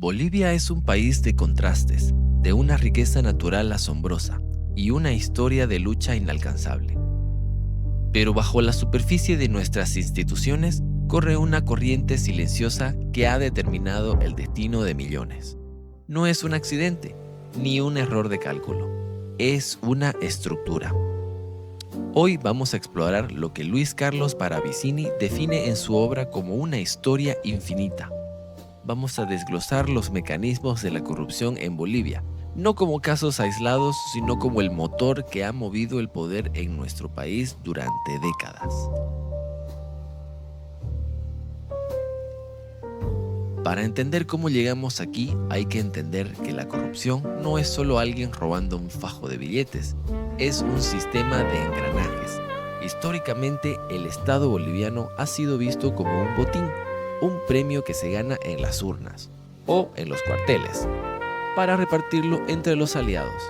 Bolivia es un país de contrastes, de una riqueza natural asombrosa y una historia de lucha inalcanzable. Pero bajo la superficie de nuestras instituciones corre una corriente silenciosa que ha determinado el destino de millones. No es un accidente, ni un error de cálculo. Es una estructura. Hoy vamos a explorar lo que Luis Carlos Paravicini define en su obra como una historia infinita. Vamos a desglosar los mecanismos de la corrupción en Bolivia, no como casos aislados, sino como el motor que ha movido el poder en nuestro país durante décadas. Para entender cómo llegamos aquí, hay que entender que la corrupción no es solo alguien robando un fajo de billetes, es un sistema de engranajes. Históricamente, el Estado boliviano ha sido visto como un botín, un premio que se gana en las urnas o en los cuarteles, para repartirlo entre los aliados.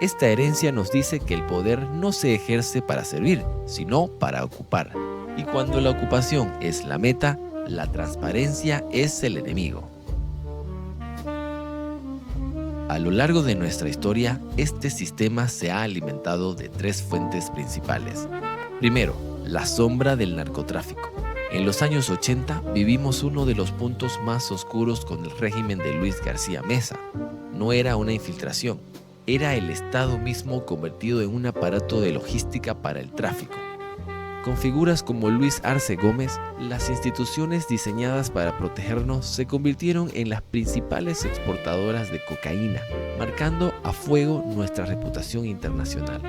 Esta herencia nos dice que el poder no se ejerce para servir, sino para ocupar. Y cuando la ocupación es la meta, la transparencia es el enemigo. A lo largo de nuestra historia, este sistema se ha alimentado de tres fuentes principales. Primero, la sombra del narcotráfico. En los años 80 vivimos uno de los puntos más oscuros con el régimen de Luis García Meza. No era una infiltración, era el Estado mismo convertido en un aparato de logística para el tráfico. Con figuras como Luis Arce Gómez, las instituciones diseñadas para protegernos se convirtieron en las principales exportadoras de cocaína, marcando a fuego nuestra reputación internacional.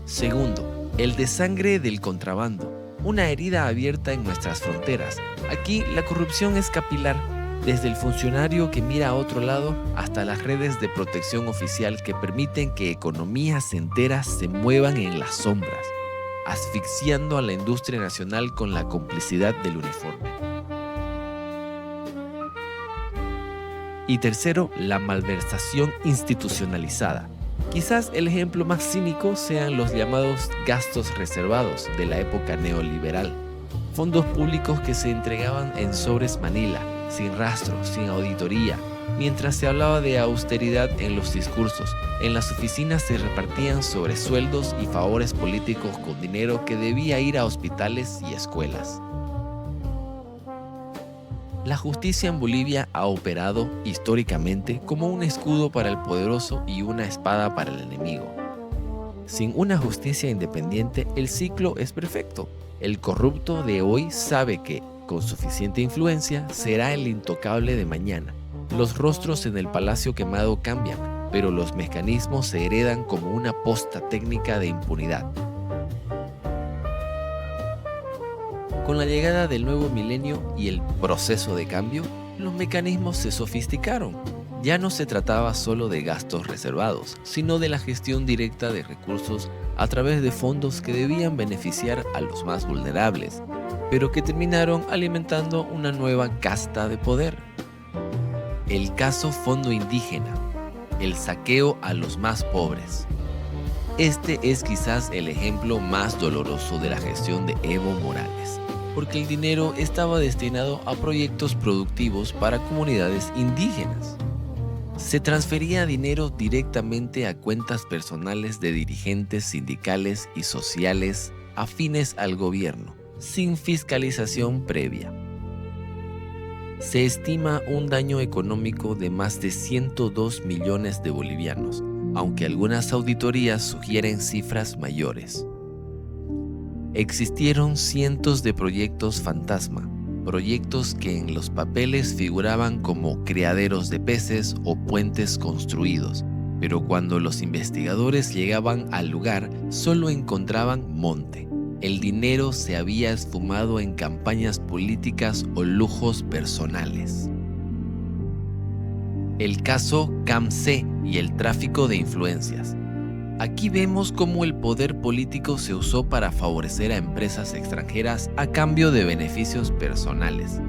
Segundo, el desangre del contrabando, una herida abierta en nuestras fronteras. Aquí la corrupción es capilar, desde el funcionario que mira a otro lado hasta las redes de protección oficial que permiten que economías enteras se muevan en las sombras, asfixiando a la industria nacional con la complicidad del uniforme. Y tercero, la malversación institucionalizada. Quizás el ejemplo más cínico sean los llamados gastos reservados de la época neoliberal, fondos públicos que se entregaban en sobres Manila, sin rastro, sin auditoría. Mientras se hablaba de austeridad en los discursos, en las oficinas se repartían sobresueldos y favores políticos con dinero que debía ir a hospitales y escuelas. La justicia en Bolivia ha operado históricamente como un escudo para el poderoso y una espada para el enemigo. Sin una justicia independiente, el ciclo es perfecto. El corrupto de hoy sabe que, con suficiente influencia, será el intocable de mañana. Los rostros en el Palacio Quemado cambian, pero los mecanismos se heredan como una posta técnica de impunidad. Con la llegada del nuevo milenio y el proceso de cambio, los mecanismos se sofisticaron. Ya no se trataba solo de gastos reservados, sino de la gestión directa de recursos a través de fondos que debían beneficiar a los más vulnerables, pero que terminaron alimentando una nueva casta de poder. El caso Fondo Indígena, el saqueo a los más pobres. Este es quizás el ejemplo más doloroso de la gestión de Evo Morales, porque el dinero estaba destinado a proyectos productivos para comunidades indígenas. Se transfería dinero directamente a cuentas personales de dirigentes sindicales y sociales afines al gobierno, sin fiscalización previa. Se estima un daño económico de más de 102 millones de bolivianos, aunque algunas auditorías sugieren cifras mayores. Existieron cientos de proyectos fantasma, proyectos que en los papeles figuraban como criaderos de peces o puentes construidos, pero cuando los investigadores llegaban al lugar solo encontraban monte. El dinero se había esfumado en campañas políticas o lujos personales. El caso CAMC y el tráfico de influencias. Aquí vemos cómo el poder político se usó para favorecer a empresas extranjeras a cambio de beneficios personales.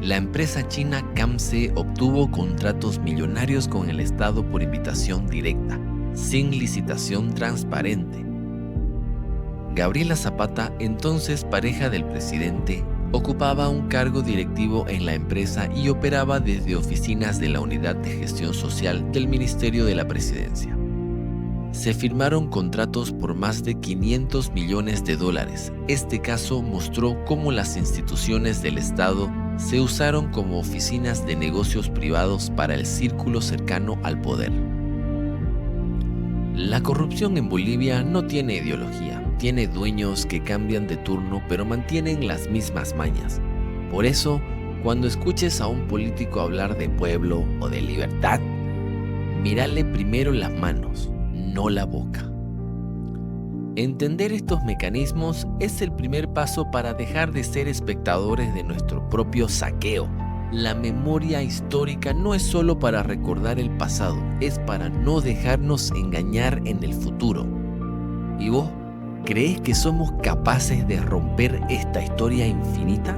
La empresa china CAMC obtuvo contratos millonarios con el Estado por invitación directa, sin licitación transparente. Gabriela Zapata, entonces pareja del presidente, Ocupaba un cargo directivo en la empresa y operaba desde oficinas de la Unidad de Gestión Social del Ministerio de la Presidencia. Se firmaron contratos por más de 500 millones de dólares. Este caso mostró cómo las instituciones del Estado se usaron como oficinas de negocios privados para el círculo cercano al poder. La corrupción en Bolivia no tiene ideología, tiene dueños que cambian de turno pero mantienen las mismas mañas. Por eso, cuando escuches a un político hablar de pueblo o de libertad, mírale primero las manos, no la boca. Entender estos mecanismos es el primer paso para dejar de ser espectadores de nuestro propio saqueo. La memoria histórica no es solo para recordar el pasado, es para no dejarnos engañar en el futuro. ¿Y vos? ¿Crees que somos capaces de romper esta historia infinita?